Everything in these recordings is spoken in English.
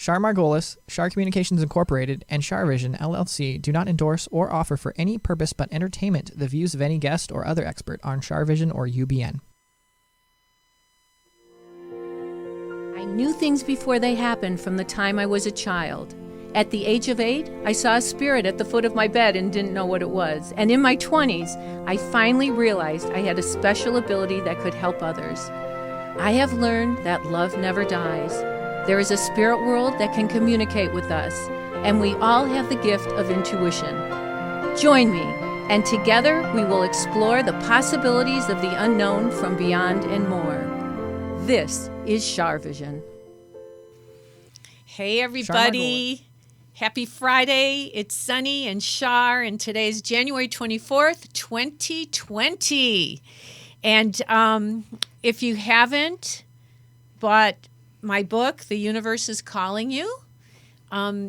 Char Margolis, Char Communications Incorporated, and CharVision LLC do not endorse or offer for any purpose but entertainment the views of any guest or other expert on CharVision or UBN. I knew things before they happened from the time I was a child. At the age of 8, I saw a spirit at the foot of my bed and didn't know what it was. And in my 20s, I finally realized I had a special ability that could help others. I have learned that love never dies. There is a spirit world that can communicate with us, and we all have the gift of intuition. Join me, and together we will explore the possibilities of the unknown from beyond and more. This is CharVision. Hey everybody, happy Friday. It's Sunny and Char, and today's January 24th, 2020. And if you haven't bought my book, The Universe is Calling You,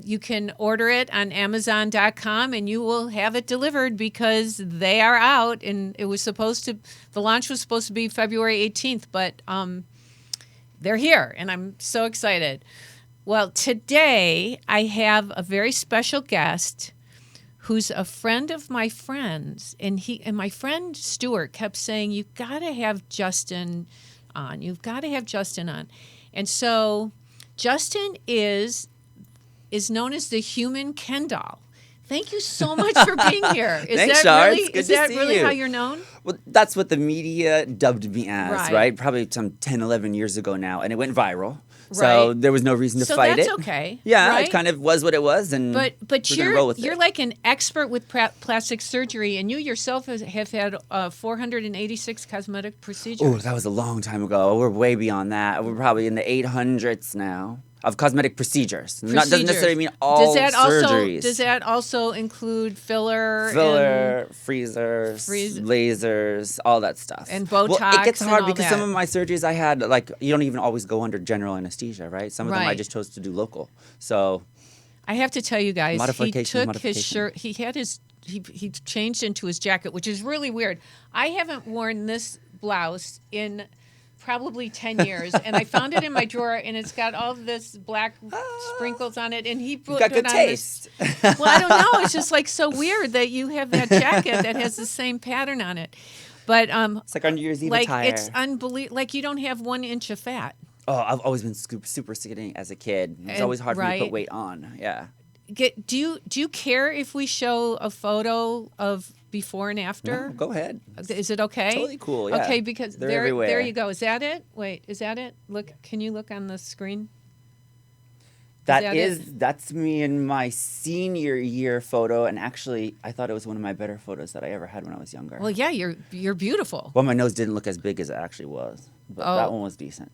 you can order it on Amazon.com and you will have it delivered because they are out. And it was the launch was supposed to be February 18th, but they're here and I'm so excited. Well, today I have a very special guest who's a friend of my friend's, and my friend Stuart kept saying, "You've got to have Justin on. You've got to have Justin on." And so Justin is known as the human Ken doll. Thank you so much for being here. Thanks, Char. It's good to see really you. how you're known? Well, that's what the media dubbed me as, Right. right? Probably some 10, 11 years ago now, and it went viral. So Right. there was no reason to fight it. So that's okay. Yeah, right? it kind of was what it was, and But we're gonna roll with you're it. like an expert with plastic surgery, and you yourself have had 486 cosmetic procedures. Oh, that was a long time ago. We're way beyond that. We're probably in the 800s now of cosmetic procedures. Doesn't necessarily mean all surgeries. Does that also include filler, freezers, lasers, all that stuff. And Botox? Well, it gets hard and all because that. some of my surgeries I had, like, you don't even always go under general anesthesia, right? Some of them I Right. just chose to do local. So I have to tell you guys, Modification, he took modification. his shirt. He had he changed into his jacket, which is really weird. I haven't worn this blouse in probably 10 years, and I found it in my drawer, and it's got all this black sprinkles on it, and he put got it good on taste. Well, I don't know. It's just like so weird that you have that jacket that has the same pattern on it. But It's like our New Year's Eve like attire. it's unbelievable. Like you don't have 1 inch of fat. Oh, I've always been super skinny as a kid. It's And- always hard for me to right. put weight on. Yeah. Do you care if we show a photo of before and after? No, go ahead. Is it okay? Totally cool, yeah. Okay, because They're there everywhere. you go. Is that it? Wait, is that it? Look, can you look on the screen? That's me in my senior year photo, and actually I thought it was one of my better photos that I ever had when I was younger. Well, yeah, you're beautiful. Well, my nose didn't look as big as it actually was, but Oh. that one was decent.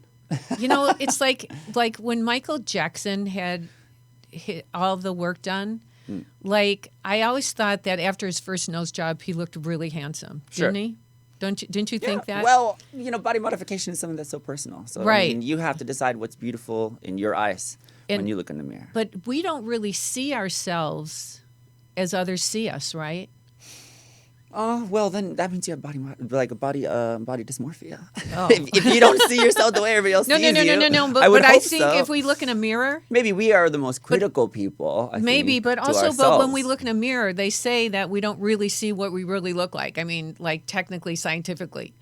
You know, it's like when Michael Jackson had all the work done. Like I always thought that after his first nose job, he looked really handsome, Sure. didn't he? Didn't you think that? Well, body modification is something that's so personal. So Right. I mean, you have to decide what's beautiful in your eyes when And- you look in the mirror. But we don't really see ourselves as others see us, right? Oh, well, then that means you have body dysmorphia. Oh. if you don't see yourself the way everybody else sees you, No. I would But I hope think so. if we look in a mirror, Maybe we are the most critical people. I maybe, think, but to also, but when we ourselves. look in a mirror, they say that we don't really see what we really look like. I mean, like technically, scientifically.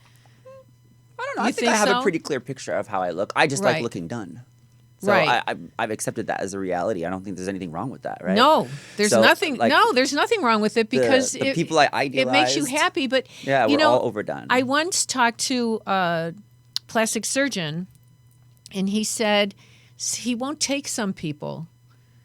I don't know. You I think I think have so? a pretty clear picture of how I look. I just Right. like looking done. So Right. I've accepted that as a reality. I don't think there's anything wrong with that, right? No, there's So, nothing. like, no, there's nothing wrong with it because the people I it makes you idealized, happy. But yeah, you we're know, all overdone. I once talked to a plastic surgeon, and he said he won't take some people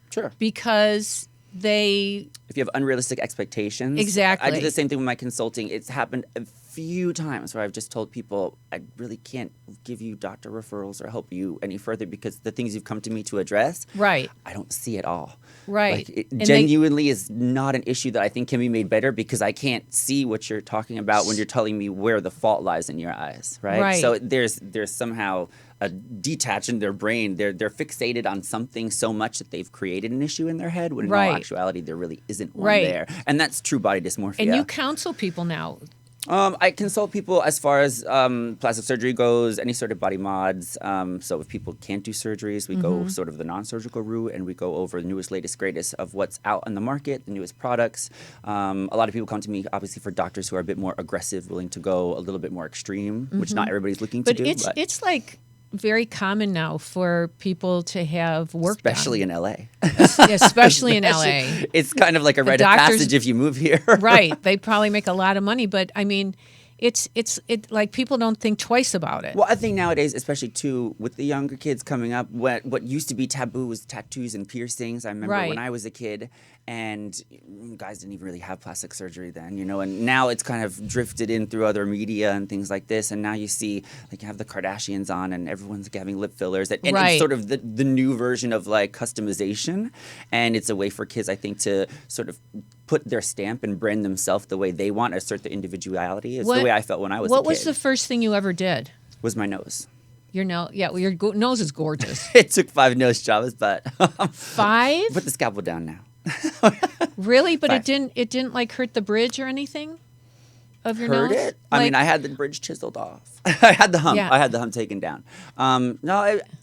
Sure. because they If you have unrealistic expectations. Exactly. I do the same thing with my consulting. It's happened a few times where I've just told people, I really can't give you doctor referrals or help you any further because the things you've come to me to address, right. I don't see at all. Right. Like, it And genuinely is not an issue that I think can be made better because I can't see what you're talking about when you're telling me where the fault lies in your eyes, right? Right. So there's somehow a detach in their brain. They're fixated on something so much that they've created an issue in their head when in all Right. actuality there really isn't one Right. there. And that's true body dysmorphia. And you counsel people now. I consult people as far as plastic surgery goes, any sort of body mods. So if people can't do surgeries, we go sort of the non-surgical route, and we go over the newest, latest, greatest of what's out on the market, the newest products. A lot of people come to me, obviously, for doctors who are a bit more aggressive, willing to go a little bit more extreme, which not everybody's looking to do. But it's like very common now for people to have work especially done. in LA. Especially in LA. It's kind of like a rite of doctors- passage if you move here. Right. They probably make a lot of money, but I mean, it's like people don't think twice about it. Well, I think nowadays, especially too, with the younger kids coming up, what used to be taboo was tattoos and piercings. I remember Right. when I was a kid, and guys didn't even really have plastic surgery then, and now it's kind of drifted in through other media and things like this, and now you see, like, you have the Kardashians on, and everyone's having lip fillers, and Right. it's sort of the new version of, like, customization, and it's a way for kids, I think, to sort of put their stamp and brand themselves the way they want, assert their individuality. It's the way I felt when I was a kid. What was the first thing you ever did? Was my nose. Your nose? Yeah, well, your nose is gorgeous. It took 5 nose jobs, but 5? put the scalpel down now. Really? But 5. it didn't like hurt the bridge or anything of your Heard nose? it? I mean, I had the bridge chiseled off. I had the hump. Yeah. I had the hump taken down.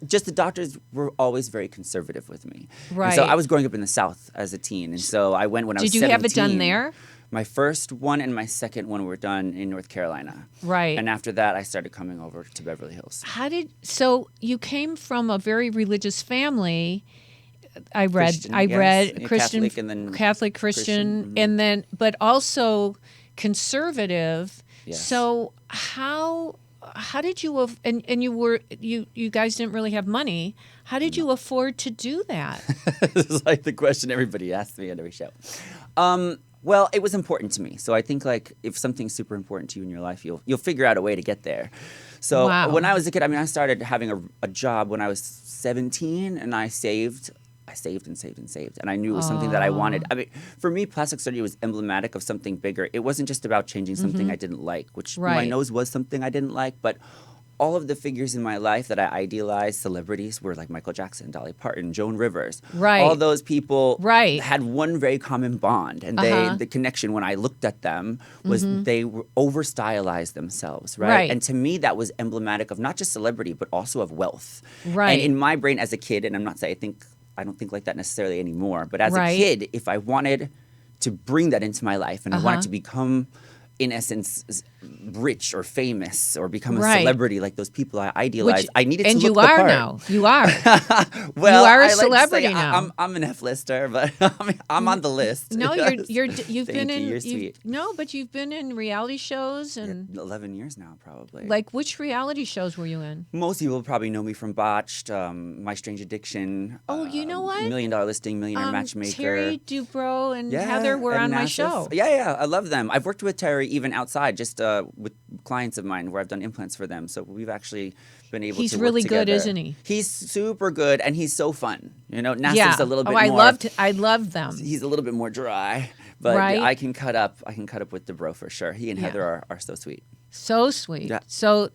Just the doctors were always very conservative with me. And so Right. I was growing up in the South as a teen, and so I went when I was Did 17. you have it done there? My first one and my second one were done in North Carolina. Right. And after that, I started coming over to Beverly Hills. So you came from a very religious family. I read Christian, yes. Christian, Catholic and then Catholic Christian, and then but also conservative. Yes. So how did you and you guys didn't really have money. How did you afford to do that? This is like the question everybody asks me at every show. Well, it was important to me. So I think, like, if something's super important to you in your life, you'll figure out a way to get there. So Wow. when I was a kid, I mean, I started having a job when I was 17, and I saved and saved and saved. And I knew it was something that I wanted. I mean, for me, plastic surgery was emblematic of something bigger. It wasn't just about changing something I didn't like, which my Right. nose was something I didn't like, but all of the figures in my life that I idealized, celebrities, were like Michael Jackson, Dolly Parton, Joan Rivers. Right. All those people Right. had one very common bond. And the connection when I looked at them was they were over-stylized themselves, right? Right. And to me, that was emblematic of not just celebrity, but also of wealth. Right. And in my brain as a kid, and I'm not saying I don't think like that necessarily anymore, but as Right. a kid, if I wanted to bring that into my life and I wanted to become, in essence, rich or famous or become a Right. celebrity like those people I idealized, I needed to and look you the are part. now. You are. Well, You are a I like to say celebrity now. I'm an F-lister, but I'm on the list. No, you've Thank been in. you. You're sweet. No, but you've been in reality shows and 11 years now, probably. like which reality shows were you in? Most people probably know me from Botched, My Strange Addiction. Oh, you know what? $1 Million Listing, Millionaire Matchmaker. Terry Dubrow and Yeah, Heather were and on my Nassif. show. Yeah, I love them. I've worked with Terry even outside, just with clients of mine where I've done implants for them. So we've actually been able He's to work really good, together. isn't he? He's super good, and he's so fun. Nassif's Yeah. a little bit I more. loved them. He's a little bit more dry, but Right. I can cut up with Dubrow for sure. He and Yeah. Heather are so sweet. So sweet. Yeah. So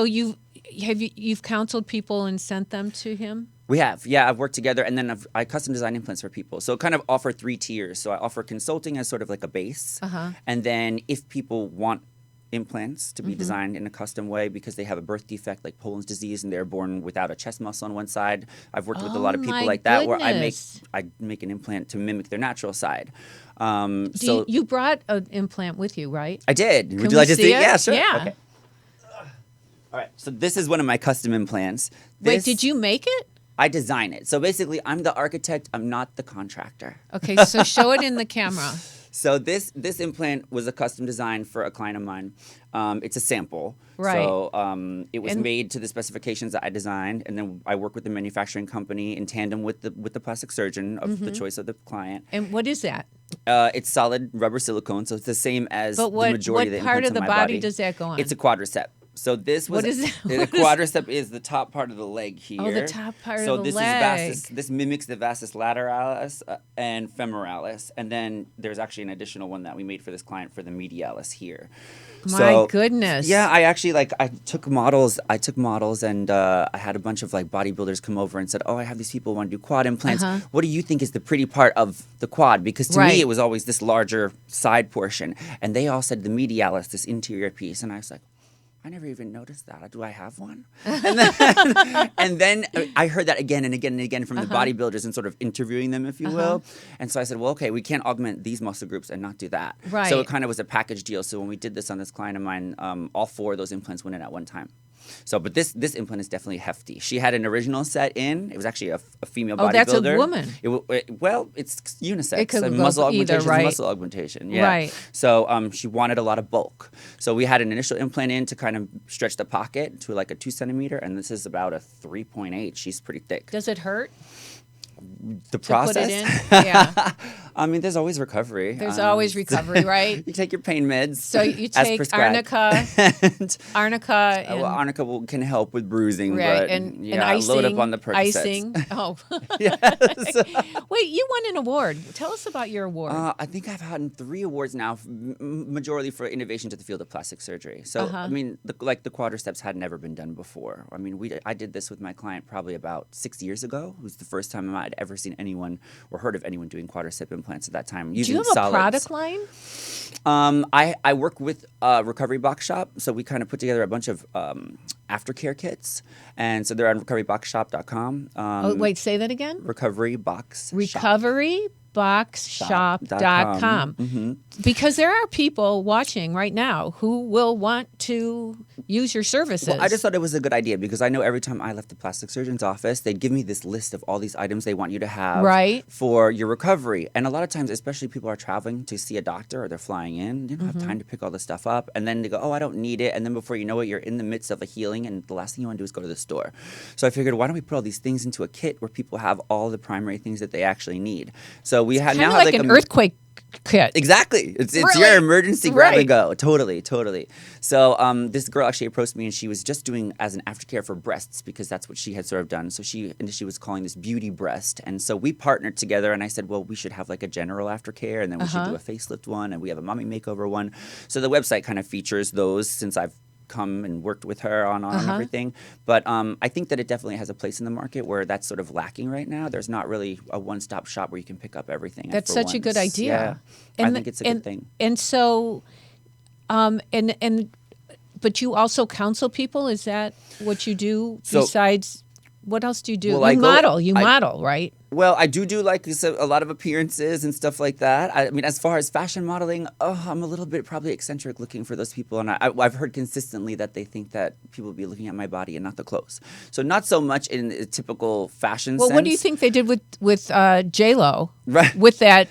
you've counseled people and sent them to him? We have, yeah. I've worked together, and then I custom design implants for people. So kind of offer 3 tiers. So I offer consulting as sort of like a base, and then if people want implants to be designed in a custom way because they have a birth defect like Poland's disease and they're born without a chest muscle on one side. I've worked with a lot of people my like that where goodness. I make an implant to mimic their natural side. You brought an implant with you, right? I did. Can Would you we like to see see? it? Yeah, sure. Yeah. Okay. All right. So this is one of my custom implants. Wait, This- did you make it? I design it. So basically, I'm the architect. I'm not the contractor. Okay, so show it in the camera. So this implant was a custom design for a client of mine. It's a sample. Right. So it was And- made to the specifications that I designed, and then I work with the manufacturing company in tandem with the plastic surgeon of the choice of the client. And what is that? It's solid rubber silicone, so it's the same as But what the majority of the part implants of the on my body does that go on? It's a quadricep. So this was What is that? the What is- quadricep is the top part of the leg here. Oh, the top part so of the this leg. is this mimics the vastus lateralis and femoralis, and then there's actually an additional one that we made for this client for the medialis here. My goodness. Yeah, I actually I took models and I had a bunch of bodybuilders come over and said, "Oh, I have these people who want to do quad implants. What do you think is the pretty part of the quad?" Because to me it was always this larger side portion, and they all said the medialis, this interior piece, and I was like, I never even noticed that. Do I have one? And then I heard that again and again and again from the bodybuilders and sort of interviewing them, if you will. And so I said, well, okay, we can't augment these muscle groups and not do that. Right. So it kind of was a package deal. So when we did this on this client of mine, all 4 of those implants went in at one time. So, but this implant is definitely hefty. She had an original set in. It was actually a female bodybuilder. Oh, that's a woman. Well, it's unisex. It could muscle go augmentation either, right? is muscle augmentation. Yeah. Right. So she wanted a lot of bulk. So we had an initial implant in to kind of stretch the pocket to a 2 centimeter, and this is about a 3.8. She's pretty thick. Does it hurt? The process? Put it in? Yeah. I mean, there's always recovery. There's always recovery, right? You take your pain meds. So you take arnica. Arnica can help with bruising, right, but and icing, load up on the Percocets. Icing. Oh. Yes. Wait, you won an award. Tell us about your award. I think I've gotten 3 awards now, majority for innovation to the field of plastic surgery. So, I mean, the quadriceps had never been done before. I mean, I did this with my client probably about 6 years ago. It was the first time I'd ever seen anyone or heard of anyone doing quadricep implants at that time using solids. Do you have a product line? I work with Recovery Box Shop, so we kind of put together a bunch of aftercare kits, and so they're on recoveryboxshop.com. Oh, wait, say that again? Recoveryboxshop.com. Mm-hmm. Because there are people watching right now who will want to use your services. Well, I just thought it was a good idea because I know every time I left the plastic surgeon's office, they'd give me this list of all these items they want you to have for your recovery. And a lot of times, especially people are traveling to see a doctor or they're flying in, you don't have time to pick all this stuff up. And then they go, oh, I don't need it. And then before you know it, you're in the midst of a healing and the last thing you want to do is go to the store. So I figured, why don't we put all these things into a kit where people have all the primary things that they actually need? So we have now like an earthquake kit. Exactly. It's your emergency grab and go. Totally. So this girl actually approached me and she was just doing as an aftercare for breasts because that's what she had sort of done. So she initially was calling this beauty breast. And so we partnered together and I said, well, we should have like a general aftercare and then we should do a facelift one and we have a mommy makeover one. So the website kind of features those since I've come and worked with her on everything. But I think that it definitely has a place in the market where that's sort of lacking right now. There's not really a one-stop shop where you can pick up everything. That's such a good idea. Yeah, I think it's a good thing. And so, but you also counsel people? Is that what you do besides? What else do you do? Well, you model, right? Well, I do like a lot of appearances and stuff like that. I mean, as far as fashion modeling, I'm a little bit probably eccentric looking for those people. And I've heard consistently that they think that people will be looking at my body and not the clothes. So not so much in a typical fashion sense. Well, what do you think they did with J-Lo? Right. With that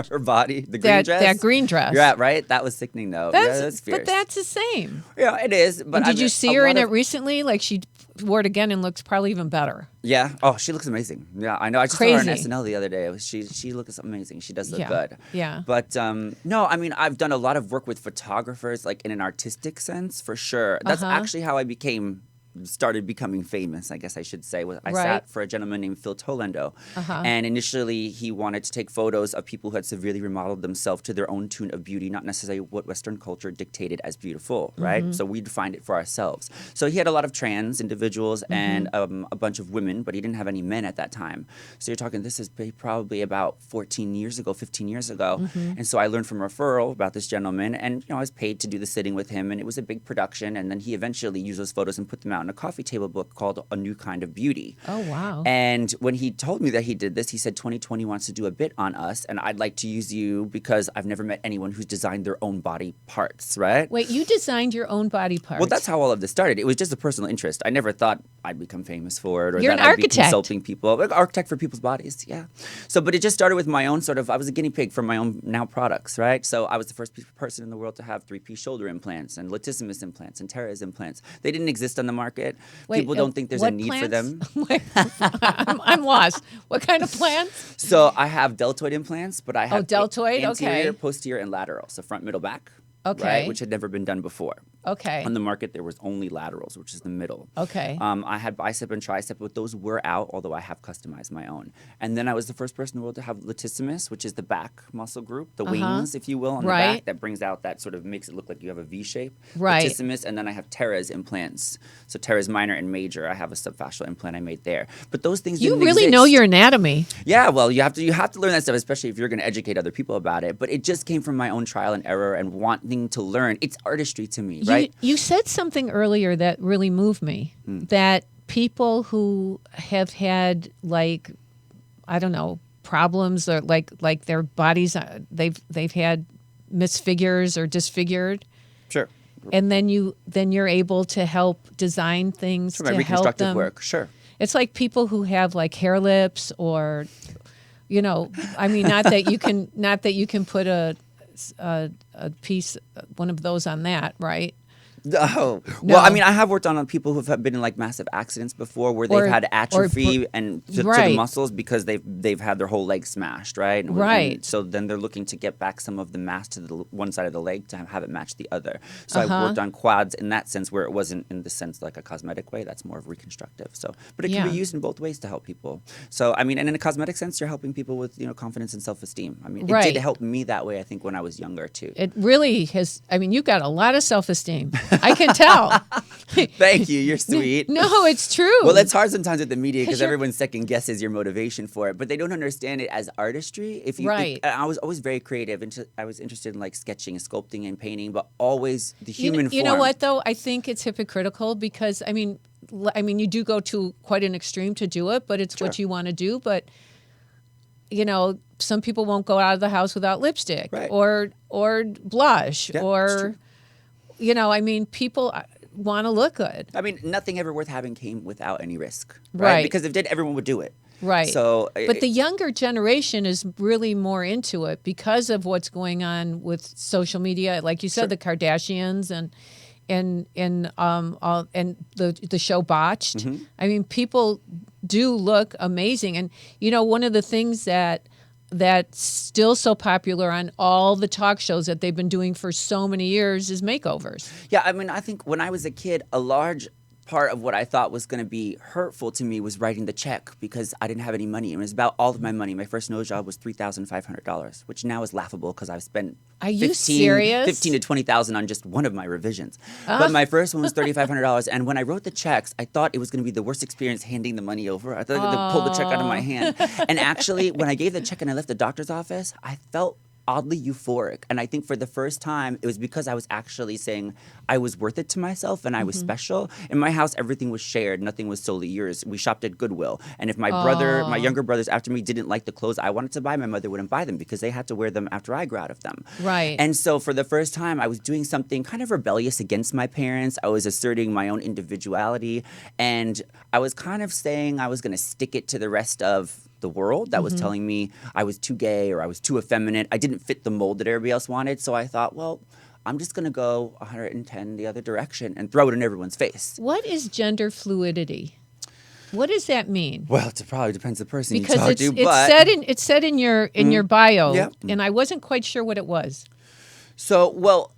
her body, the green dress? That green dress. Yeah, right? That was sickening, though. That's fierce. But that's the same. Yeah, it is. But did you see her in it recently? Like she wore it again and looks probably even better. Yeah. Oh, she looks amazing. Yeah, I know. I just saw her on SNL the other day. She looks amazing. She does look good. Yeah. But no, I mean, I've done a lot of work with photographers, like in an artistic sense, for sure. That's actually how I started becoming famous, I guess I should say. I sat for a gentleman named Phil Tolendo. And initially, he wanted to take photos of people who had severely remodeled themselves to their own tune of beauty, not necessarily what Western culture dictated as beautiful, right? So we defined it for ourselves. So he had a lot of trans individuals and a bunch of women, but he didn't have any men at that time. So you're talking, this is probably about 15 years ago. And so I learned from referral about this gentleman, and I was paid to do the sitting with him, and it was a big production. And then he eventually used those photos and put them out in a coffee table book called A New Kind of Beauty. Oh, wow. And when he told me that he did this, he said 2020 wants to do a bit on us, and I'd like to use you because I've never met anyone who's designed their own body parts, right? Wait, you designed your own body parts? Well, that's how all of this started. It was just a personal interest. I never thought I'd become famous for it or You're that an I'd architect. be consulting people. Like, architect for people's bodies, yeah. So, but it just started with my own I was a guinea pig for my own now products, right? So I was the first person in the world to have 3-piece shoulder implants and latissimus implants and teres implants. They didn't exist on the market. People don't think there's a need for them. I'm lost. What kind of plants? So I have deltoid implants, but I have deltoid, anterior, posterior, and lateral. So front, middle, back. Okay. Right, which had never been done before. Okay. On the market, there was only laterals, which is the middle. Okay. I had bicep and tricep, but those were out, although I have customized my own. And then I was the first person in the world to have latissimus, which is the back muscle group, the wings, if you will, on the back, that brings out that sort of makes it look like you have a V shape. Right. Latissimus, and then I have teres implants. So teres minor and major, I have a subfascial implant I made there. But those things You didn't really exist. know your anatomy. Yeah, well, you have to learn that stuff, especially if you're going to educate other people about it. But it just came from my own trial and error and wanting to learn. It's artistry to me, right? You said something earlier that really moved me. That people who have had like, I don't know, problems or like their bodies, they've had misfigures or disfigured. Sure. And then you're able to help design things For my to help reconstructive them. work, sure. It's like people who have like hair lips or, I mean, not that you can put a piece, one of those on that, right? Oh, No. well, I mean, I have worked on people who've been in like massive accidents before, where they've had atrophy to the muscles because they've had their whole leg smashed, right? And so then they're looking to get back some of the mass to the one side of the leg to have it match the other. So I've worked on quads in that sense, where it wasn't in the sense like a cosmetic way. That's more of reconstructive. So, but it can be used in both ways to help people. So I mean, and in a cosmetic sense, you're helping people with confidence and self-esteem. I mean, it did help me that way. I think when I was younger too. It really has. I mean, you've got a lot of self-esteem. I can tell. Thank you. You're sweet. No, it's true. Well, it's hard sometimes with the media because everyone second guesses your motivation for it, but they don't understand it as artistry. I was always very creative, and I was interested in like sketching and sculpting and painting, but always the human form. You know what though? I think it's hypocritical because I mean, you do go to quite an extreme to do it, but it's what you want to do. But some people won't go out of the house without lipstick or blush or. I mean, people want to look good. I mean, nothing ever worth having came without any risk, right? Because if it did, everyone would do it. Right. So, but the younger generation is really more into it because of what's going on with social media. Like you said, the Kardashians and the show Botched. I mean, people do look amazing. And, one of the things that's still so popular on all the talk shows that they've been doing for so many years is makeovers. Yeah, I mean, I think when I was a kid, a large part of what I thought was going to be hurtful to me was writing the check because I didn't have any money. It was about all of my money. My first nose job was $3,500, which now is laughable because I've spent $15,000 to $20,000 on just one of my revisions. But my first one was $3,500, and when I wrote the checks, I thought it was going to be the worst experience handing the money over. I thought I could pull the check out of my hand. And actually, when I gave the check and I left the doctor's office, I felt oddly euphoric. And I think for the first time, it was because I was actually saying I was worth it to myself and I was special. In my house, everything was shared. Nothing was solely yours. We shopped at Goodwill. And if my my younger brothers after me didn't like the clothes I wanted to buy, my mother wouldn't buy them because they had to wear them after I grew out of them. Right. And so for the first time, I was doing something kind of rebellious against my parents. I was asserting my own individuality. And I was kind of saying I was going to stick it to the rest of the world that was telling me I was too gay or I was too effeminate. I didn't fit the mold that everybody else wanted. So I thought, well, I'm just going to go 110 the other direction and throw it in everyone's face. What is gender fluidity? What does that mean? Well, it probably depends on the person because you talk to. It's said in your bio, and I wasn't quite sure what it was. So, well,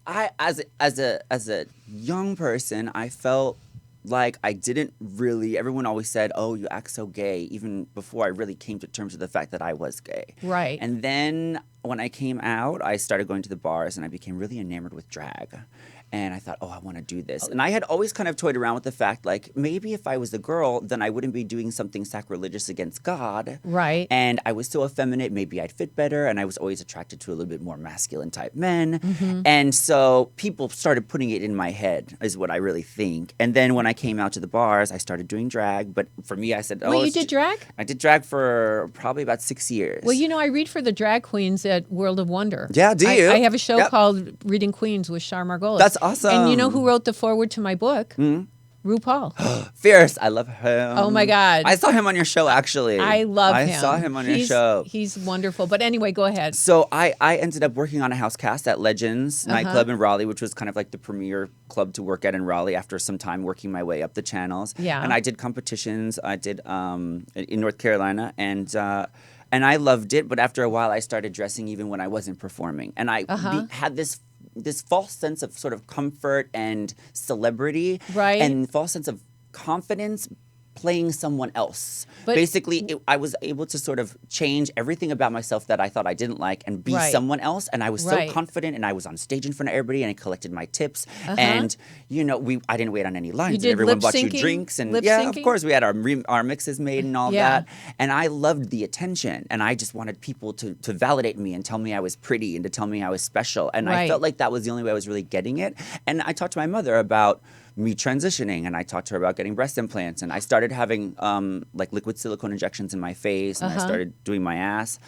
I as a young person, I felt like I didn't really, everyone always said, oh, you act so gay, even before I really came to terms with the fact that I was gay. Right. And then when I came out, I started going to the bars and I became really enamored with drag. And I thought, oh, I want to do this. And I had always kind of toyed around with the fact, like, maybe if I was a girl, then I wouldn't be doing something sacrilegious against God. Right. And I was so effeminate, maybe I'd fit better. And I was always attracted to a little bit more masculine type men. And so people started putting it in my head, is what I really think. And then when I came out to the bars, I started doing drag. But for me, I said, Wait, you did drag? I did drag for probably about 6 years. Well, I read for the drag queens at World of Wonder. Yeah, do you? I have a show called Reading Queens with Char Margolis. That's awesome. And you know who wrote the foreword to my book? RuPaul. Fierce. I love him. Oh, my God. I saw him on your show, actually. I love him. I saw him on your show. He's wonderful. But anyway, go ahead. So I ended up working on a house cast at Legends nightclub in Raleigh, which was kind of like the premier club to work at in Raleigh after some time working my way up the channels. Yeah. And I did competitions. I did in North Carolina. And I loved it. But after a while, I started dressing even when I wasn't performing. And I had this this false sense of sort of comfort and celebrity, Right. and false sense of confidence playing someone else. But- Basically, I was able to sort of change everything about myself that I thought I didn't like and be Right. someone else. And I was Right. so confident, and I was on stage in front of everybody, and I collected my tips. And I didn't wait on any lines. did And everyone lip bought you syncing? drinks, and Lip yeah, of syncing? course we had our mixes made and all Yeah. that. And I loved the attention, and I just wanted people to validate me and tell me I was pretty and to tell me I was special. And I Right. felt like that was the only way I was really getting it. And I talked to my mother about me transitioning, and I talked to her about getting breast implants, and I started having like liquid silicone injections in my face, and I started doing my ass.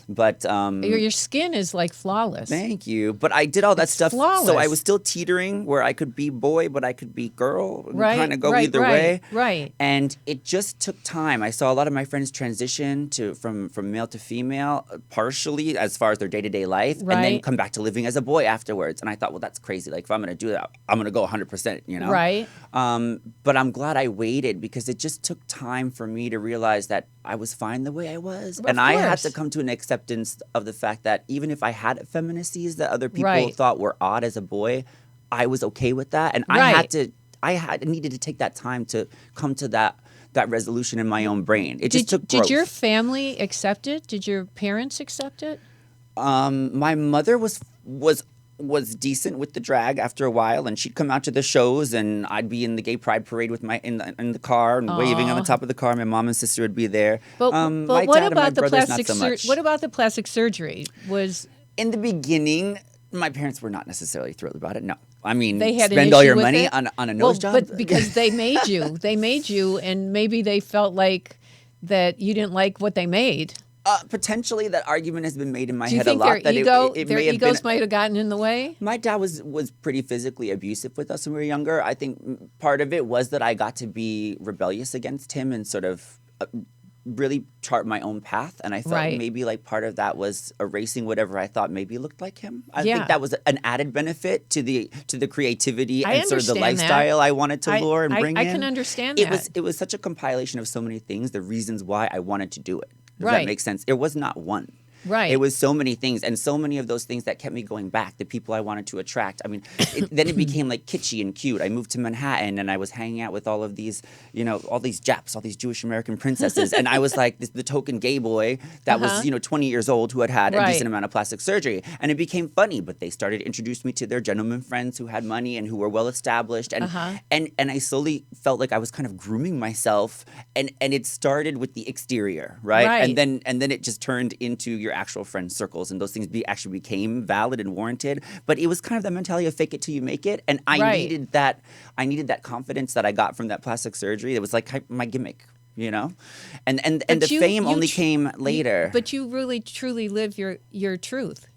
But Your skin is like flawless. thank you. But I did all that It's stuff, so flawless. I was still teetering where I could be boy, but I could be girl, Right, kind of go right, either right, way. right. And it just took time. I saw a lot of my friends transition from male to female, partially as far as their day-to-day life, and then Right. come back to living as a boy afterwards. And I thought, well, that's crazy. Like, if I'm going to do that, I'm going to go 100%, you know? Right. But I'm glad I waited, because it just took time for me to realize that I was fine the way I was. Of And I had course. to come to an acceptance of the fact that even if I had effeminacies that other people Right. thought were odd as a boy, I was okay with that. And Right. I needed to take that time to come to that resolution in my own brain. It just took growth. Did your family accept it? Did your parents accept it? My mother was decent with the drag after a while, and she'd come out to the shows, and I'd be in the gay pride parade with in the car and waving on the top of the car. My mom and sister would be there. But my what dad and my about the brothers, plastic not so much. What about the plastic surgery? Was In the beginning, my parents were not necessarily thrilled about it. No, I mean, they had an spend all issue your with money it? on a nose job. But because they made you, and maybe they felt like that you didn't like what they made. Potentially, that argument has been made in my Do you head a think lot. their That egos might have gotten in the way? My dad was pretty physically abusive with us when we were younger. I think part of it was that I got to be rebellious against him and sort of really chart my own path. And I felt Right. maybe like part of that was erasing whatever I thought maybe looked like him. I Yeah. think that was an added benefit to the creativity I and sort of the understand that. lifestyle I wanted to lure and bring I in. can understand It that. was such a compilation of so many things, the reasons why I wanted to do it. Does Right. that make sense? It was not one. Right. It was so many things, and so many of those things that kept me going back, the people I wanted to attract. I mean, then it became like kitschy and cute. I moved to Manhattan, and I was hanging out with all of these, all these Japs, all these Jewish American princesses. And I was like the token gay boy that was, 20 years old who had a Right. decent amount of plastic surgery. And it became funny, but they started to introduce me to their gentleman friends who had money and who were well established. And and I slowly felt like I was kind of grooming myself. And it started with the exterior, right? Right. And then it just turned into your actual friend circles, and those things actually became valid and warranted. But it was kind of the mentality of fake it till you make it, and I Right. needed that. I needed that confidence that I got from that plastic surgery. It was like my gimmick, and But the you- fame you only tr- came later. But you really truly live your truth.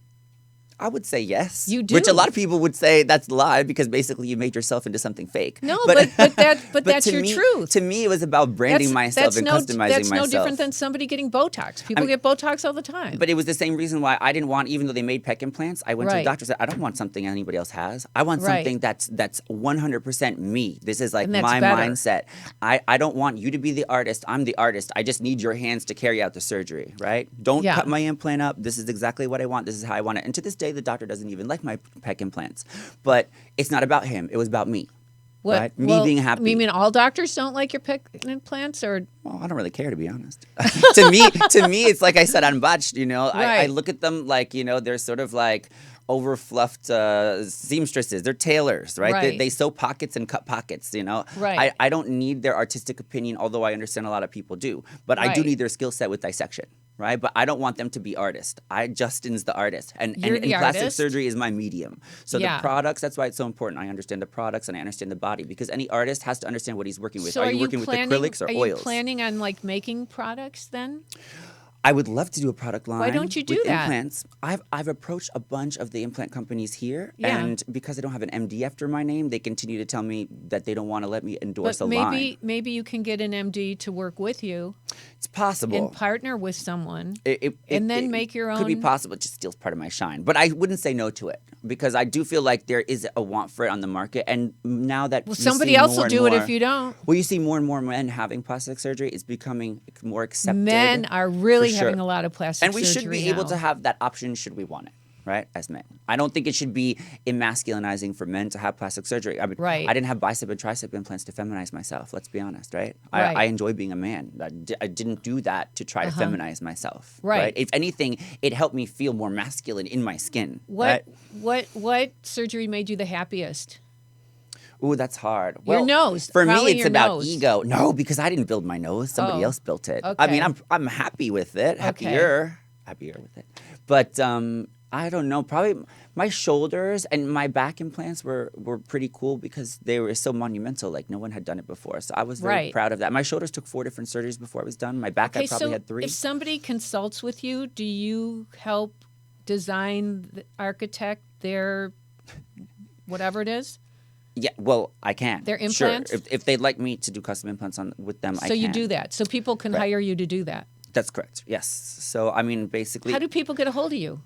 I would say yes. You Which a do. lot of people would say that's a lie, because basically you made yourself into something fake. No, but that's to your me, truth. To me, it was about branding myself and customizing that's myself. no different than somebody getting Botox. People get Botox all the time. But it was the same reason why I didn't want, even though they made pec implants, I went to the Right. doctor and said, I don't want something anybody else has. I want Right. something that's 100% me. This is like And that's my better. mindset. I don't want you to be the artist. I'm the artist. I just need your hands to carry out the surgery, right? Don't Yeah. cut my implant up. This is exactly what I want. This is how I want it. And to this day, the doctor doesn't even like my pec implants. But it's not about him. It was about me. Right? Me being happy. You mean all doctors don't like your pec implants, or Well, I don't really care, to be honest. to me, it's like I said, unbotched. I Right. look at them like they're sort of like overfluffed seamstresses. They're tailors, right? Right. They sew pockets and cut pockets. Right. I don't need their artistic opinion, although I understand a lot of people do. But I do Right. need their skill set with dissection. Right, but I don't want them to be artists. Justin's the artist, and You're the plastic artist. surgery is my medium. So Yeah. the products, that's why it's so important. I understand the products and I understand the body, because any artist has to understand what he's working with. so are you working with acrylics or are oils? you planning on like making products then? I would love to do a product line. don't you do with that? Implants. I've approached a bunch of the implant companies here, Yeah. and because I don't have an MD after my name, they continue to tell me that they don't want to let me endorse But a line. maybe you can get an MD to work with you It's possible. and partner with someone. It- and then it make your Could be own- possible. It just steals part of my shine. But I wouldn't say no to it, because I do feel like there is a want for it on the market. And now that Well, you somebody see else will more and do it more- if you don't. Well, you see more and more men having plastic surgery. It's becoming more accepted. Men are really for sure. having a lot of plastic And we surgery should be able now. to have that option should we want it. right, as men. I don't think it should be emasculinizing for men to have plastic surgery. I mean, Right. I didn't have bicep and tricep implants to feminize myself. Let's be honest, right? Right. I enjoy being a man. I didn't do that to try to feminize myself. Right. If anything, it helped me feel more masculine in my skin. Right? What surgery made you the happiest? Ooh, that's hard. Your Well, nose. For me, Probably it's your about nose. ego. No, because I didn't build my nose. Somebody Oh, else built it. I okay. mean, I'm happy with it. Happier with it. But I don't know. Probably my shoulders and my back implants were pretty cool because they were so monumental. Like no one had done it before. So I was very Right. proud of that. My shoulders took 4 different surgeries before I was done. My back, I probably had 3. If somebody consults with you, do you help design, architect their whatever it is? Yeah, well, I can. Their Sure. implants? If they'd like me to do custom implants with them, I can. So you do that. So people can Right. hire you to do that. That's correct. Yes. So I mean, basically, How do people get a hold of you?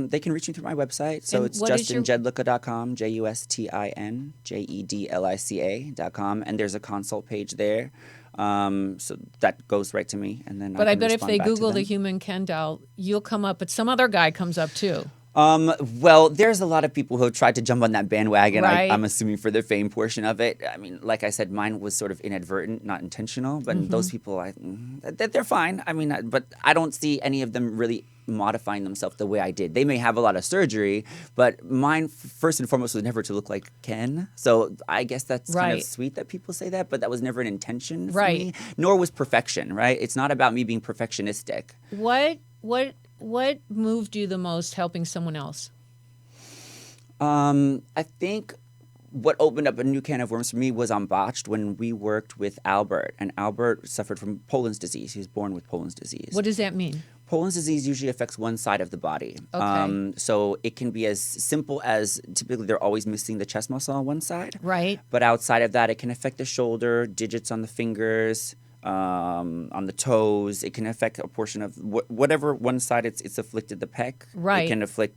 they can reach me through my website. So And it's what is your- justinjedlica.com, JustinJedlica.com, and there's a consult page there. So that goes right to me, and then. But I can bet if respond they back to Google the them. human Ken doll, you'll come up, but some other guy comes up too. Well, there's a lot of people who have tried to jump on that bandwagon. Right. I'm assuming for the fame portion of it. I mean, like I said, mine was sort of inadvertent, not intentional. But Mm-hmm. those people, they're fine. I mean, but I don't see any of them really modifying themselves the way I did. They may have a lot of surgery, but mine, first and foremost, was never to look like Ken. So I guess that's kind Right. of sweet that people say that, but that was never an intention for Right. me. Nor was perfection, right? It's not about me being perfectionistic. What moved you the most helping someone else? I think what opened up a new can of worms for me was on Botched when we worked with Albert. And Albert suffered from Poland's disease. He was born with Poland's disease. What does that mean? Poland's disease usually affects one side of the body. Okay. So it can be as simple as typically they're always missing the chest muscle on one side. Right. But outside of that, it can affect the shoulder, digits on the fingers, on the toes. It can affect a portion of whatever one side it's afflicted, the pec. Right. It can afflict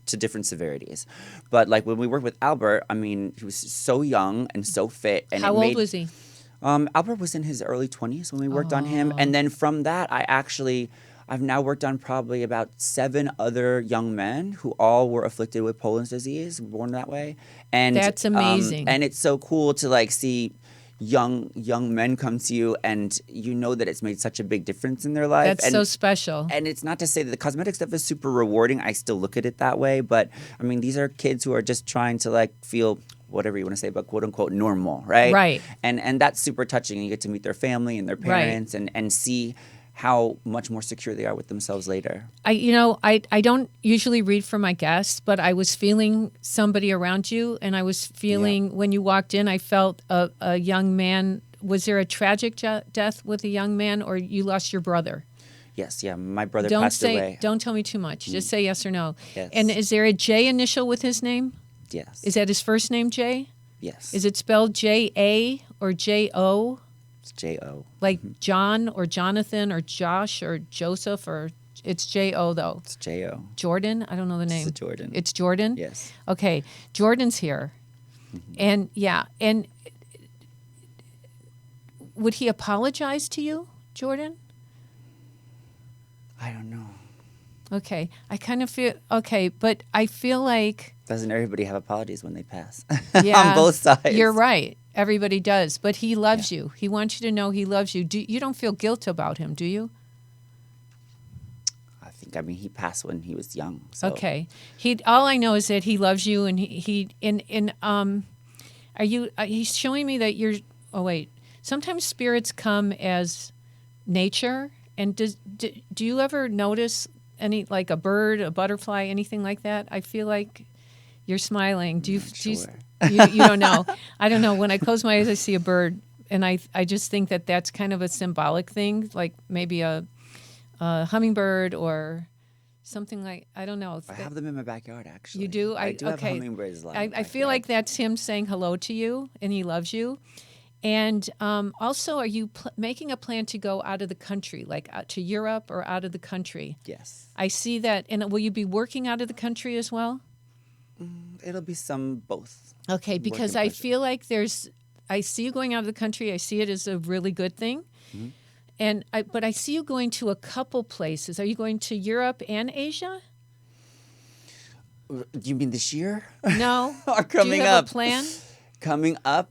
to different severities. But like when we worked with Albert, I mean, he was so young and so fit. And How it old made, was he? Albert was in his early 20s when we worked on him. And then from that, I've now worked on probably about 7 other young men who all were afflicted with Poland's disease, born that way. And That's amazing. And it's so cool to like see young men come to you, and you know that it's made such a big difference in their life. That's and, so special. And it's not to say that the cosmetic stuff is super rewarding. I still look at it that way. But I mean, these are kids who are just trying to like feel whatever you want to say about quote unquote normal, right? Right. And that's super touching. You get to meet their family and their parents and see how much more secure they are with themselves later. I don't usually read for my guests, but I was feeling somebody around you, and I was feeling when you walked in, I felt a young man. Was there a tragic death with a young man, or you lost your brother? Yes, yeah. My brother passed away. Don't tell me too much. Just say yes or no. Yes. And is there a J initial with his name? Yes. Is that his first name, J? Yes. Is it spelled J-A or J-O? It's J-O. Like John or Jonathan or Josh or Joseph, or it's J-O though? It's J-O. Jordan? I don't know the name. It's Jordan. It's Jordan? Yes. Okay. Jordan's here. And and would he apologize to you, Jordan? I don't know. Okay. I kind of feel, okay, but I feel like, Doesn't everybody have apologies when they pass? yeah, On both sides. You're right. Everybody does. But he loves you. He wants you to know he loves you. You don't feel guilt about him, do you? I mean, he passed when he was young. So. Okay. All I know is that he loves you, and he's showing me that you're, oh wait, sometimes spirits come as nature, and do you ever notice any, like a bird, a butterfly, anything like that? I feel like you're smiling. Do you don't know? I don't know. When I close my eyes, I see a bird, and I just think that that's kind of a symbolic thing, like maybe a hummingbird or something like, I don't know. I have them in my backyard, actually. You do? I do have hummingbirds. I feel like that's him saying hello to you, and he loves you. And also, are you making a plan to go out of the country, like out to Europe or out of the country? Yes. I see that. And will you be working out of the country as well? It'll be some both. Okay, because I feel like I see you going out of the country. I see it as a really good thing. Mm-hmm. But I see you going to a couple places. Are you going to Europe and Asia? Do you mean this year? No. Or Do you coming have up? a plan? Coming up,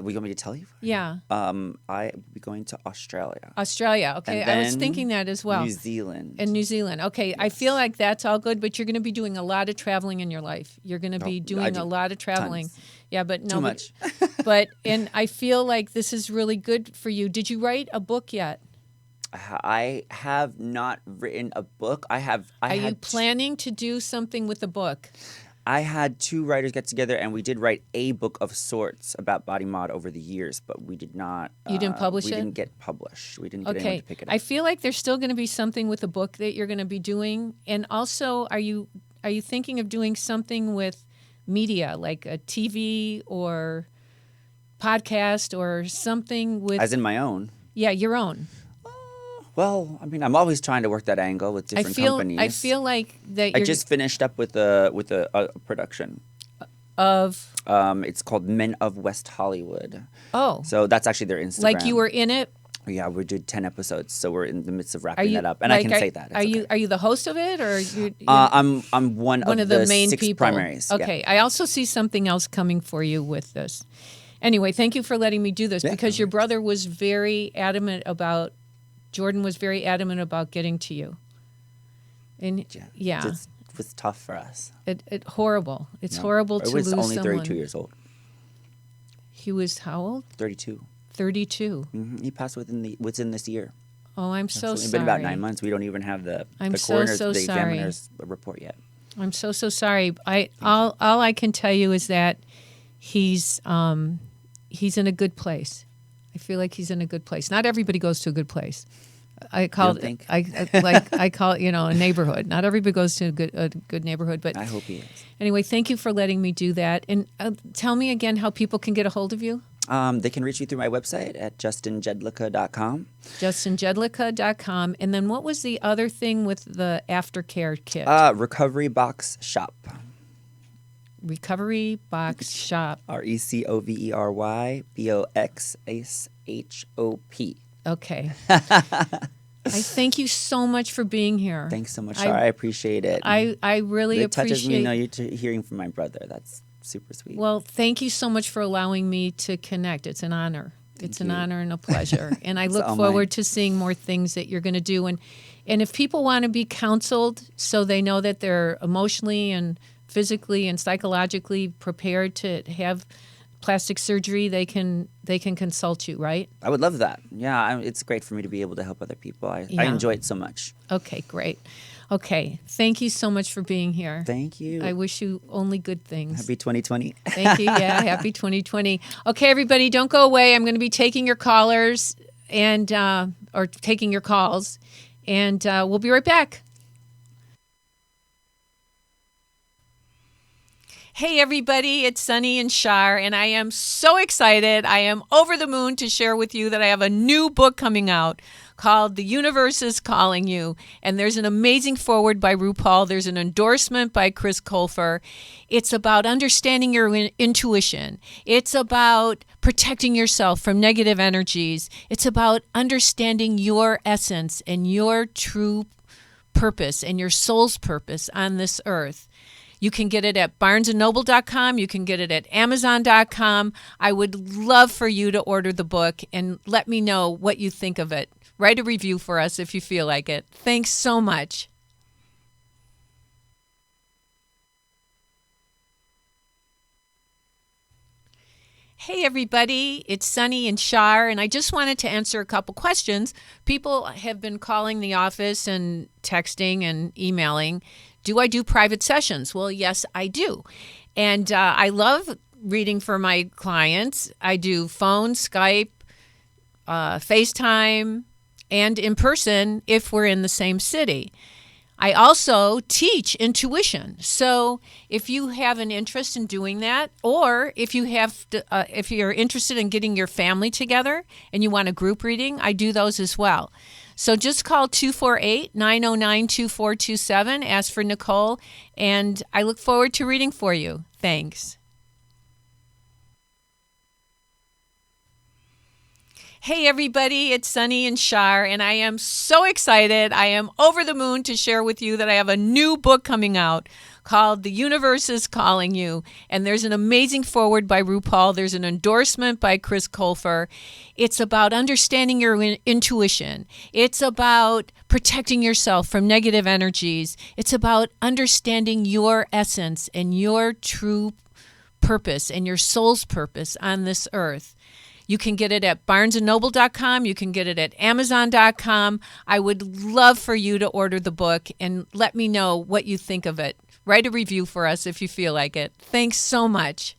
we want me to tell you? Yeah. I will be going to Australia. Australia. Okay. And I was then thinking that as well. New Zealand. In New Zealand. Okay. I feel like that's all good, but you're going to be doing a lot of traveling in your life. You're going to be doing a lot of traveling. Tons. Yeah, but no. Too much. And I feel like this is really good for you. Did you write a book yet? I have not written a book. Are you planning to do something with the book? I had 2 writers get together, and we did write a book of sorts about body mod over the years, but we did not. You didn't publish it? We didn't get published. We didn't get anyone to pick it up. I feel like there's still going to be something with the book that you're going to be doing. And also, are you thinking of doing something with media, like a TV or podcast or something with? As in my own? Yeah, your own. Well, I mean, I'm always trying to work that angle with different companies. I feel like that I just finished up with a production. Of? It's called Men of West Hollywood. Oh. So that's actually their Instagram. Like you were in it? Yeah, we did 10 episodes, so we're in the midst of wrapping that up. And I can say that. Are you the host of it, or I'm one of the main 6 people. primaries. Okay. Yeah. I also see something else coming for you with this. Anyway, thank you for letting me do this because your brother was very adamant about. Jordan was very adamant about getting to you. And yeah. It was tough for us. Horrible. It's horrible to lose someone. He was only 32 years old. He was how old? 32. 32. Mm-hmm. He passed within this year. Oh, I'm so sorry. It's been about 9 months. We don't even have the examiner's report yet. I'm so sorry. All I can tell you is that he's in a good place. I feel like he's in a good place. Not everybody goes to a good place. I call it a neighborhood. Not everybody goes to a good neighborhood, but I hope he is. Anyway, thank you for letting me do that. And tell me again how people can get a hold of you. They can reach me through my website at justinjedlica.com. justinjedlica.com. And then what was the other thing with the aftercare kit? Recovery Box Shop. Recovery Box Shop. RECOVERYBOXSHOP. Okay. I thank you so much for being here. Thanks so much, Char. I appreciate it. I really appreciate it. It touches me hearing from my brother. That's super sweet. Well, thank you so much for allowing me to connect. It's an honor. It's an honor and a pleasure. And I look forward to seeing more things that you're going to do. And if people want to be counseled so they know that they're emotionally and physically and psychologically prepared to have plastic surgery, they can consult you, right? I would love that. Yeah, it's great for me to be able to help other people. I enjoy it so much. Okay, great. Okay, thank you so much for being here. Thank you. I wish you only good things. Happy 2020. Thank you. Yeah, happy 2020. Okay, everybody, don't go away. I'm going to be taking your callers and or taking your calls, and we'll be right back. Hey everybody, it's Sunny and Char, and I am so excited. I am over the moon to share with you that I have a new book coming out called The Universe is Calling You. And there's an amazing foreword by RuPaul. There's an endorsement by Chris Colfer. It's about understanding your intuition. It's about protecting yourself from negative energies. It's about understanding your essence and your true purpose and your soul's purpose on this earth. You can get it at barnesandnoble.com. You can get it at amazon.com. I would love for you to order the book and let me know what you think of it. Write a review for us if you feel like it. Thanks so much. Hey everybody, it's Sunny and Char, and I just wanted to answer a couple questions. People have been calling the office and texting and emailing. Do I do private sessions? Well, yes, I do. And I love reading for my clients. I do phone, Skype, FaceTime, and in person if we're in the same city. I also teach intuition. So if you have an interest in doing that, or if you're interested in getting your family together and you want a group reading, I do those as well. So just call 248-909-2427, ask for Nicole, and I look forward to reading for you. Thanks. Hey, everybody, it's Sunny and Char, and I am so excited. I am over the moon to share with you that I have a new book coming out called The Universe is Calling You. And there's an amazing foreword by RuPaul. There's an endorsement by Chris Colfer. It's about understanding your intuition. It's about protecting yourself from negative energies. It's about understanding your essence and your true purpose and your soul's purpose on this earth. You can get it at barnesandnoble.com. You can get it at amazon.com. I would love for you to order the book and let me know what you think of it. Write a review for us if you feel like it. Thanks so much.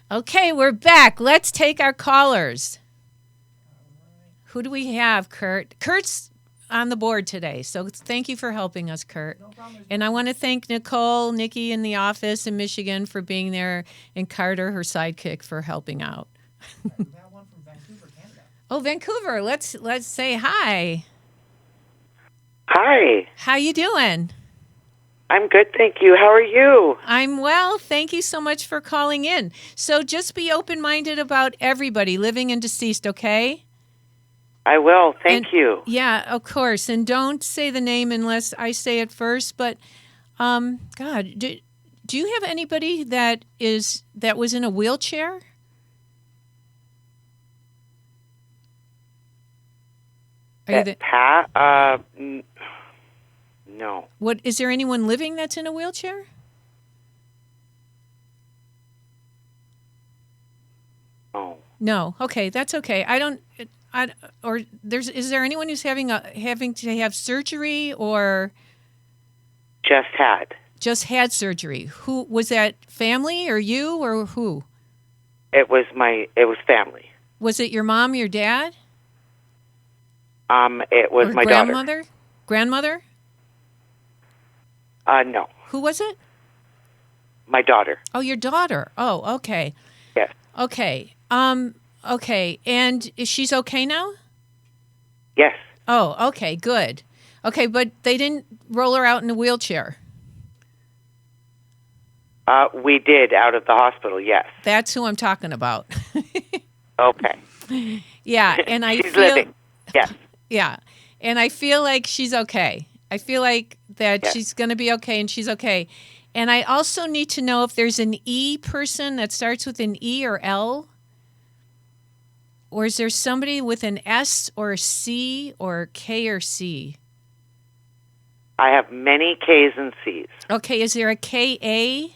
Okay, we're back. Let's take our callers. Who do we have, Kurt? Kurt's on the board today, so thank you for helping us, Kurt. No problem. And I want to thank Nicole, Nikki in the office in Michigan for being there, and Carter, her sidekick, for helping out. We have one from Vancouver, Canada. Oh, Vancouver. Let's say hi. Hi. How you doing? I'm good, thank you. How are you? I'm well. Thank you so much for calling in. So just be open-minded about everybody, living and deceased, okay? I will. Thank you. Yeah, of course. And don't say the name unless I say it first. But, God, do you have anybody that was in a wheelchair? No. What is there anyone living that's in a wheelchair? Oh. No. Okay, that's okay. Is there anyone who's having to have surgery or Just had surgery? Who was that? Family or you or who? It was family. Was it your mom, your dad? It was or my grandmother? Grandmother? No. Who was it? My daughter. Oh, your daughter. Oh, okay. Yes. Okay. Okay. And she's okay now? Yes. Oh, okay, good. Okay, but they didn't roll her out in a wheelchair. We did out of the hospital, yes. That's who I'm talking about. Okay. Yeah, and She's living. Yes. Yeah, and I feel like she's okay. I feel like that Yes. she's going to be okay, and she's okay. And I also need to know if there's an E person that starts with an E or L. Or is there somebody with an S or a C or K or C? I have many K's and C's. Okay, is there a K-A?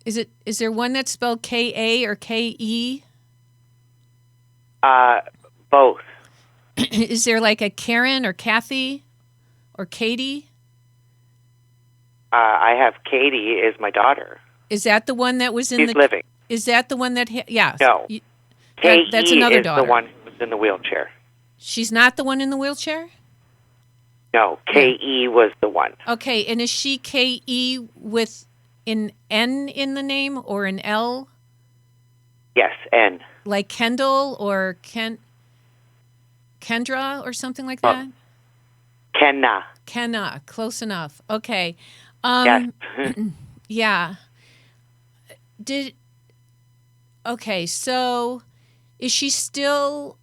Is there one that's spelled K-A or K-E? Both. Is there like a Karen or Kathy or Katie? I have Katie is my daughter. Is that the one that was in She's living. Is that the one that? Yeah. No. That's another is daughter. the one who was in the wheelchair. She's not the one in the wheelchair? No, K.E. was the one. Okay, and is she K-E with an N in the name or an L? Yes, N. Like Kendall or Kendra or something like that? Kenna. Kenna, close enough. Okay. Yes. Yeah. Okay, so is she still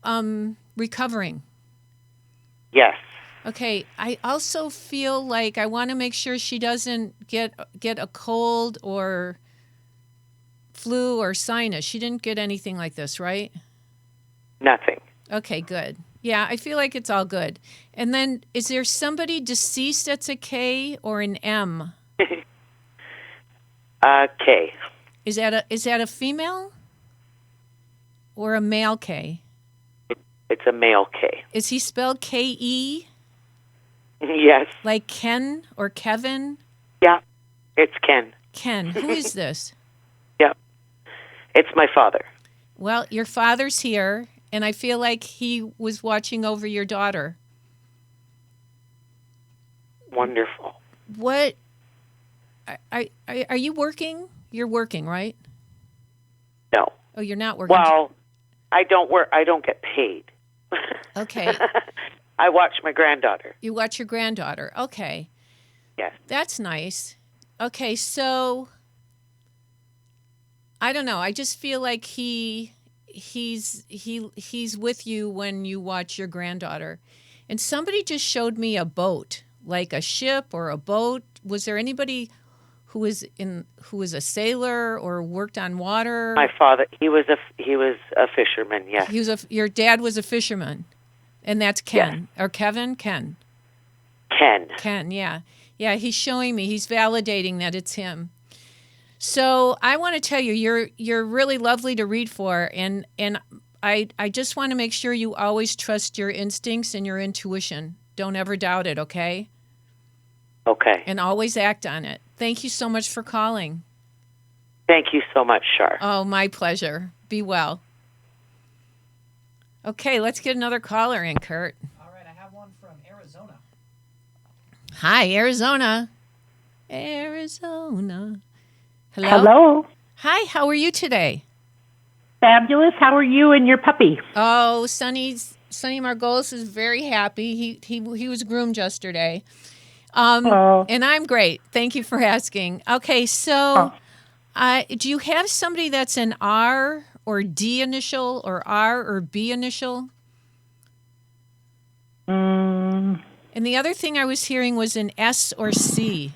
recovering? Yes. Okay, I also feel like I want to make sure she doesn't get a cold or flu or sinus. She didn't get anything like this, right? Nothing. Okay, good. Yeah, I feel like it's all good. And then is there somebody deceased that's a K or an M? K. Is that a female or a male K? It's a male K. Is he spelled K-E? Yes. Like Ken or Kevin? Yeah. It's Ken. Ken. Who is this? Yeah. It's my father. Well, your father's here, and I feel like he was watching over your daughter. Wonderful. What? Are you working? You're working, right? No. Oh, you're not working. Well, I don't work. I don't get paid. Okay. I watch my granddaughter. You watch your granddaughter. Okay. Yes. That's nice. Okay, so I don't know. I just feel like he's with you when you watch your granddaughter. And somebody just showed me a boat, like a ship or a boat. Was there anybody who was a sailor or worked on water? My father, he was a fisherman. Yes. Your dad was a fisherman, and that's Ken or Kevin. Ken. Yeah, yeah. He's showing me. He's validating that it's him. So I want to tell you, you're really lovely to read for, and I just want to make sure you always trust your instincts and your intuition. Don't ever doubt it, okay? Okay. And always act on it. Thank you so much for calling. Thank you so much, Char. Oh, my pleasure. Be well. Okay, let's get another caller in, Kurt. All right, I have one from Arizona. Hi, Arizona. Arizona. Hello? Hello. Hi, how are you today? Fabulous. How are you and your puppy? Oh, Sonny Margolis is very happy. He was groomed yesterday. And I'm great. Thank you for asking. Okay, so do you have somebody that's an R or D initial or R or B initial? And the other thing I was hearing was an S or C.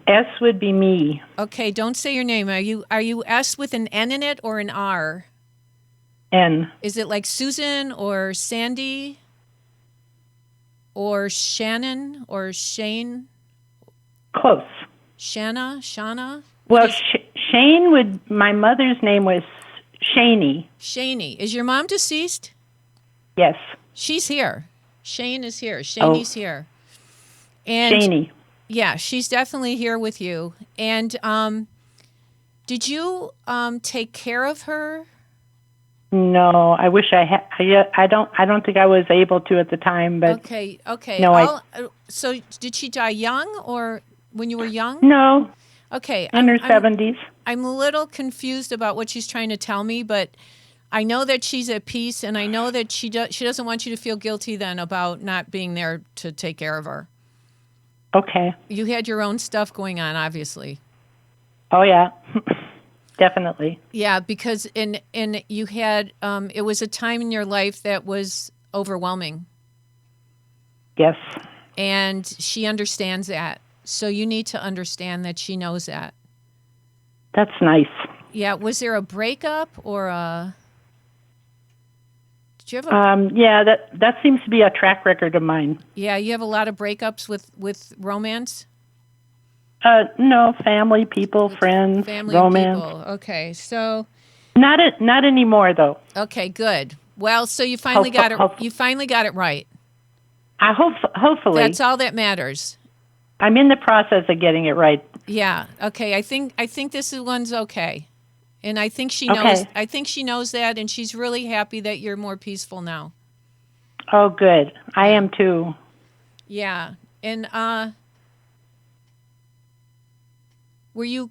S would be me. Okay, don't say your name. Are you S with an N in it or an R? N. Is it like Susan or Sandy or Shannon or Shane? Close. Shauna? Well, Shane would. My mother's name was Shaney. Shaney. Is your mom deceased? Yes. She's here. Shane is here. Shaney's here. And Shaney. yeah, she's definitely here with you. And did you take care of her? No, I wish I had. I don't think I was able to at the time. But Okay. No, so did she die young or when you were young? No. Okay. In her 70s. I'm a little confused about what she's trying to tell me, but I know that she's at peace, and I know that she doesn't want you to feel guilty then about not being there to take care of her. Okay. You had your own stuff going on, obviously. Oh yeah. Definitely. Yeah, because in you had it was a time in your life that was overwhelming. Yes. And she understands that. So you need to understand that she knows that. That's nice. Yeah, was there a breakup or a Did you have a Yeah, that seems to be a track record of mine. Yeah, you have a lot of breakups with romance? No, family, people, friends, Family romance. and people. Okay. So Not anymore though. okay, good. Well, so you finally got it you finally got it right. I hopefully. That's all that matters. I'm in the process of getting it right. Yeah. Okay. I think this one's okay. And I think she knows Okay. I think she knows that, and she's really happy that you're more peaceful now. Oh, good. I am too. Yeah. And were you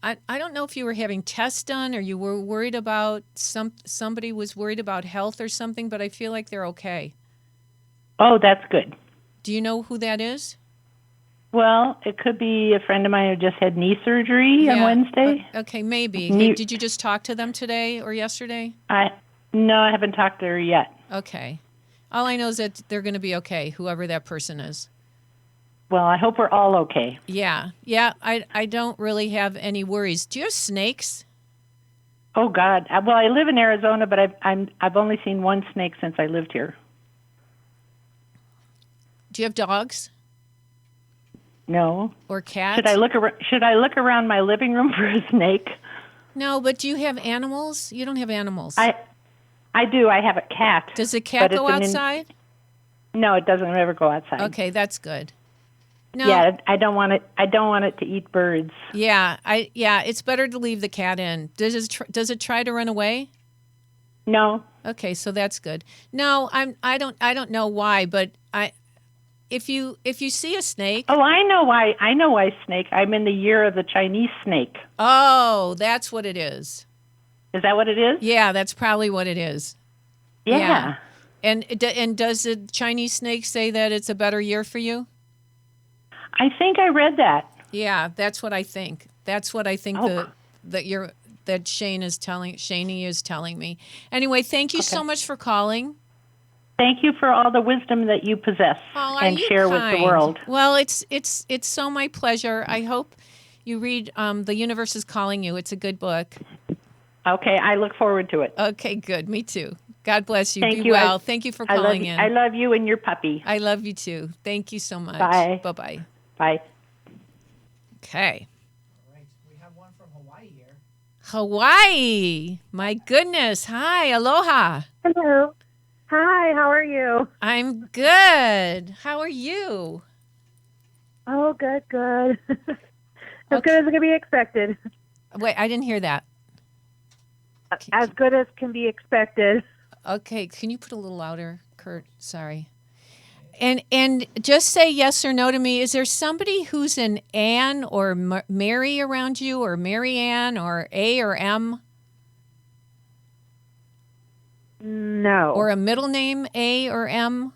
I don't know if you were having tests done or you were worried about somebody was worried about health or something, but I feel like they're okay. Oh, that's good. Do you know who that is? Well, it could be a friend of mine who just had knee surgery on Wednesday. Okay, maybe. Hey, did you just talk to them today or yesterday? No, I haven't talked to her yet. Okay. All I know is that they're going to be okay, whoever that person is. Well, I hope we're all okay. Yeah. I don't really have any worries. Do you have snakes? Oh God. Well, I live in Arizona, but I've only seen one snake since I lived here. Do you have dogs? No. Or cats? Should I look around my living room for a snake? No, but do you have animals? You don't have animals. I do. I have a cat. Does the cat go outside? No, it doesn't ever go outside. Okay, that's good. No. Yeah, I don't want it to eat birds. Yeah, it's better to leave the cat in. Does it try to run away? No. Okay, so that's good. No, I don't know why, but if you see a snake. Oh, I know why. I know why snake. I'm in the year of the Chinese snake. Oh, that's what it is. Is that what it is? Yeah, that's probably what it is. Yeah. And does the Chinese snake say that it's a better year for you? I think I read that. Yeah, that's what I think. That's what I think that Shani is telling me. Anyway, thank you so much for calling. Thank you for all the wisdom that you possess and share with the world. Well, it's so my pleasure. I hope you read The Universe is Calling You. It's a good book. Okay, I look forward to it. Okay, good. Me too. God bless you. Thank Be you. well. Thank you for calling in. I love you and your puppy. I love you too. Thank you so much. Bye. Bye-bye. Bye. Okay. All right, we have one from Hawaii here. Hawaii. My goodness. Hi. Aloha. Hello. Hi, how are you? I'm good. How are you? Oh, good. As good as can be expected. Wait, I didn't hear that. As good as can be expected. Okay, can you put a little louder, Kurt? Sorry. And just say yes or no to me. Is there somebody who's an Ann or Mary around you, or Mary Ann, or A or M? No. Or a middle name, A or M?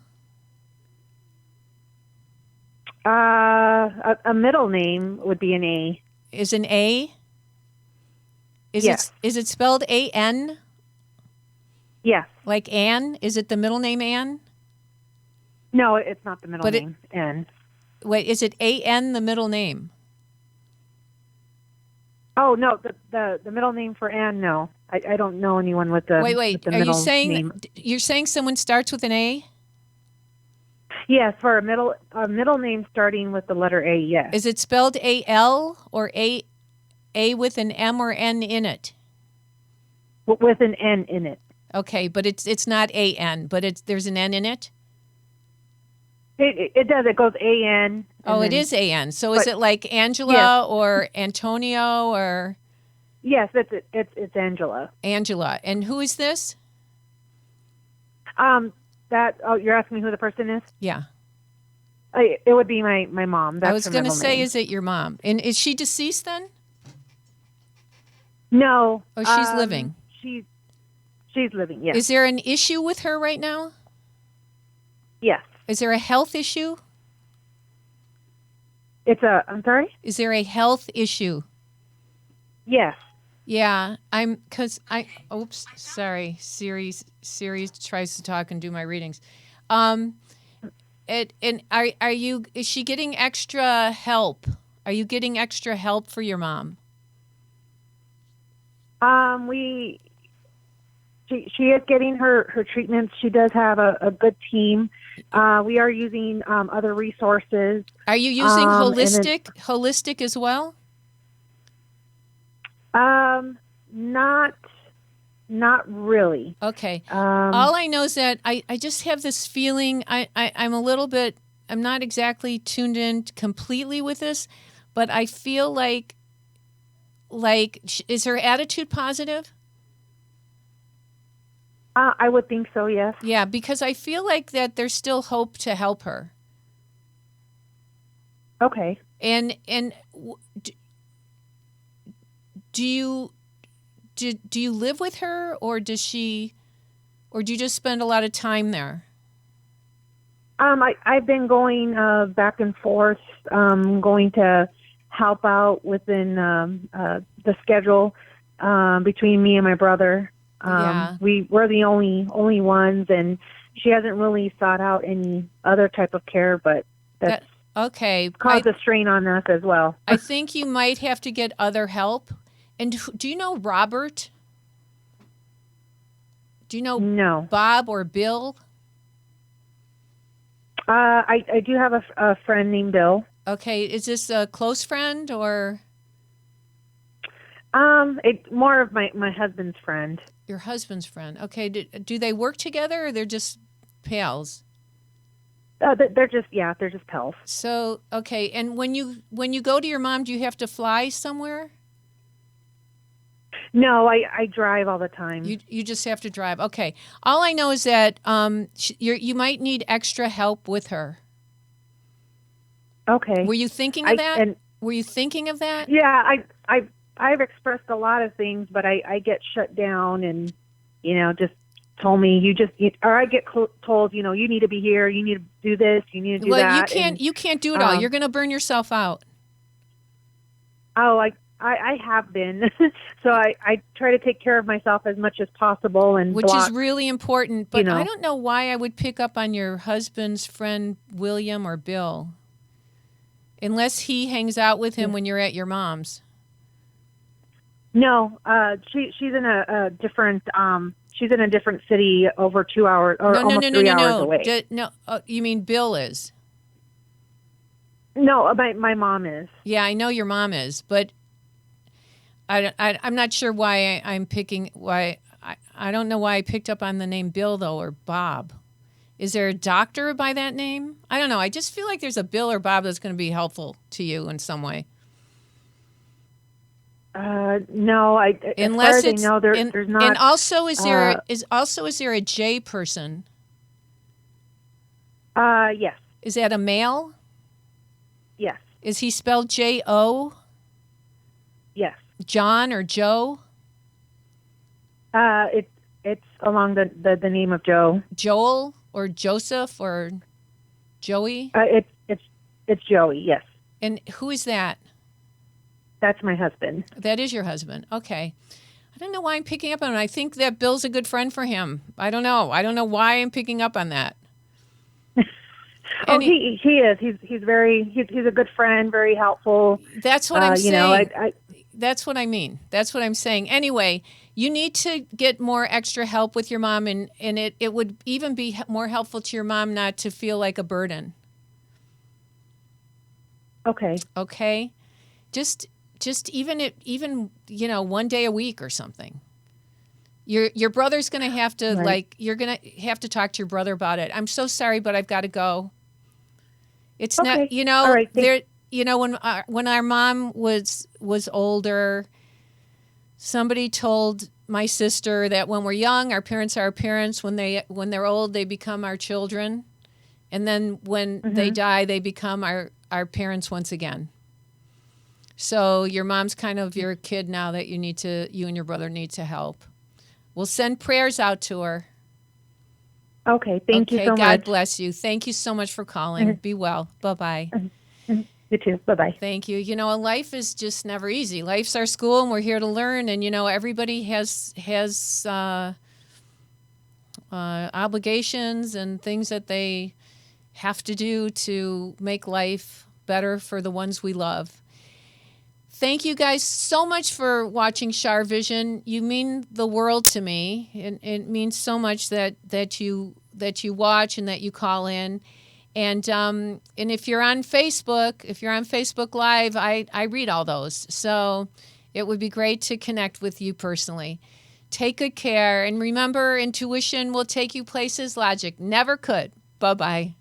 A middle name would be an A. Is an A? Yes. Is it spelled A-N? Yes. Like Ann? Is it the middle name Ann? No, it's not the middle But name. N. Wait, is it A-N the middle name? Oh, no, the middle name for Ann, no. I don't know anyone with the Wait. with the Are you middle saying name. you're saying someone starts with an A? Yes, for a middle name starting with the letter A, yes. Is it spelled A-L or A with an M or N in it? With an N in it. Okay, but it's not A-N, but there's an N in it? It does. It goes A-N. Oh, it is A-N. So is it like Angela Yes. or Antonio or? Yes, it's Angela. Angela. And who is this? You're asking me who the person is? Yeah. It would be my mom. That's I was her going to middle say, name. is it your mom? And is she deceased then? No. Oh, she's living. She's living, yes. Is there an issue with her right now? Yes. Is there a health issue? I'm sorry? Is there a health issue? Yes. Yeah, oops, sorry. Siri tries to talk and do my readings. Is she getting extra help? Are you getting extra help for your mom? She is getting her treatments. She does have a good team. We are using other resources. Are you using holistic as well? Not really. Okay. All I know is that I just have this feeling I'm a little bit, I'm not exactly tuned in completely with this, but I feel like is her attitude positive? I would think so, yes. Yeah, because I feel like that there's still hope to help her. Okay. And do you live with her, or do you just spend a lot of time there? I've been going back and forth, going to help out within the schedule between me and my brother. We're the only ones, and she hasn't really sought out any other type of care, but that's okay. Caused a strain on us as well. I think you might have to get other help. And do you know Robert? Do you know No. Bob or Bill? I do have a friend named Bill. Okay, is this a close friend or? It's more of my husband's friend. Your husband's friend. Okay, do they work together, or they're just pals? They're just pals. So, okay, and when you go to your mom, do you have to fly somewhere? No, I drive all the time. You just have to drive. Okay. All I know is that you might need extra help with her. Okay. Were you thinking of that? Were you thinking of that? Yeah, I've expressed a lot of things, but I get shut down and, just told me or I get told, you need to be here, you need to do this, you need to do that. Well, you can't do it all. You're going to burn yourself out. Oh, I have been. So I try to take care of myself as much as possible and which block, is really important. But know. I don't know why I would pick up on your husband's friend William or Bill, unless he hangs out with him when you're at your mom's. No, she's in a different she's in a different city over 2 hours or almost 3 hours away. You mean Bill is? No, my mom is. Yeah, I know your mom is, but I'm not sure why I don't know why I picked up on the name Bill though, or Bob. Is there a doctor by that name? I don't know. I just feel like there's a Bill or Bob that's going to be helpful to you in some way. No, unless it's no, there's not. And also, is there a J person? Yes. Is that a male? Yes. Is he spelled J-O? Yes. John or Joe? It's along the name of Joe. Joel or Joseph or Joey? It's Joey. Yes. And who is that? That's my husband. That is your husband. Okay. I don't know why I'm picking up on it. I think that Bill's a good friend for him. I don't know. I don't know why I'm picking up on that. He is. He's a good friend, very helpful. That's what I'm saying. I that's what I mean. That's what I'm saying. Anyway, you need to get more extra help with your mom, and it would even be more helpful to your mom not to feel like a burden. Okay. Okay. Just even 1 day a week or something. Your brother's going to have to you're going to have to talk to your brother about it. I'm so sorry, but I've got to go. It's okay. not, all right, there, when our mom was older, somebody told my sister that when we're young, our parents are our parents. When they're old, they become our children. And then when they die, they become our parents once again. So your mom's kind of your kid now that you and your brother need to help. We'll send prayers out to her. Okay, thank you so much. God bless you. Thank you so much for calling. Be well. Bye-bye. You too. Bye-bye. Thank you. Life is just never easy. Life's our school, and we're here to learn. And, everybody has obligations and things that they have to do to make life better for the ones we love. Thank you guys so much for watching CharVision. You mean the world to me. It means so much that you watch and that you call in. And if you're on Facebook Live, I read all those. So it would be great to connect with you personally. Take good care. And remember, intuition will take you places logic never could. Bye-bye.